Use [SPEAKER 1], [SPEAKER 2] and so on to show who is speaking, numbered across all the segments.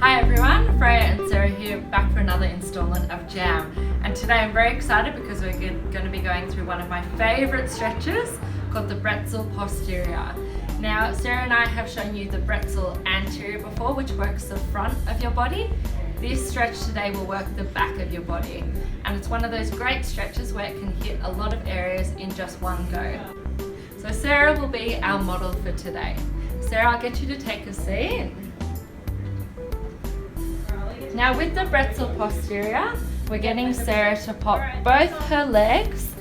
[SPEAKER 1] Hi everyone, Freya and Sarah here, back for another installment of Jam. And today I'm very excited because we're going to be going through one of my favourite stretches called the Bretzel Posterior. Now, Sarah and I have shown you the Bretzel Anterior before, which works the front of your body. This stretch today will work the back of your body. And it's one of those great stretches where it can hit a lot of areas in just one go. So Sarah will be our model for today. Sarah, I'll get you to take a seat. Now with the Bretzel Posterior, we're getting Sarah to pop both her legs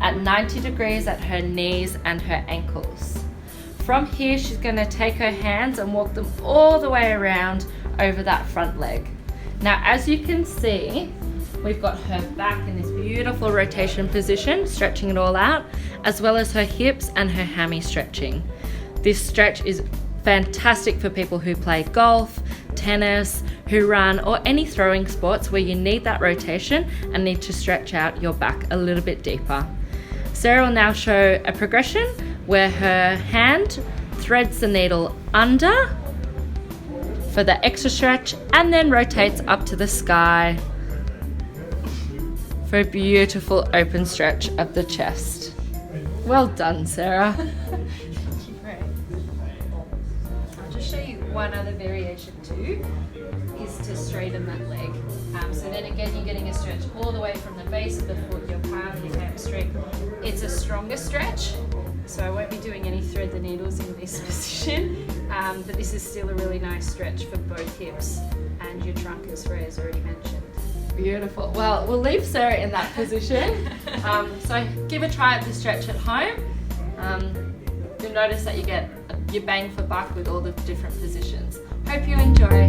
[SPEAKER 1] at 90 degrees at her knees and her ankles. From here, she's going to take her hands and walk them all the way around over that front leg. Now, as you can see, we've got her back in this beautiful rotation position, stretching it all out, as well as her hips and her hammy stretching. This stretch is fantastic for people who play golf, tennis, who run, or any throwing sports where you need that rotation and need to stretch out your back a little bit deeper. Sarah will now show a progression where her hand threads the needle under for the extra stretch and then rotates up to the sky for a beautiful open stretch of the chest. Well done, Sarah. I'll just show you one other variation too, is to straighten that leg. So then again, you're getting a stretch all the way from the base of the foot, your calf, your hamstring. It's a stronger stretch, so I won't be doing any thread the needles in this position, but this is still a really nice stretch for both hips and your trunk, as Freya's already mentioned. Beautiful. Well, we'll leave Sarah in that position. So give a try at the stretch at home. You'll notice that you get your bang for buck with all the different positions. Hope you enjoy.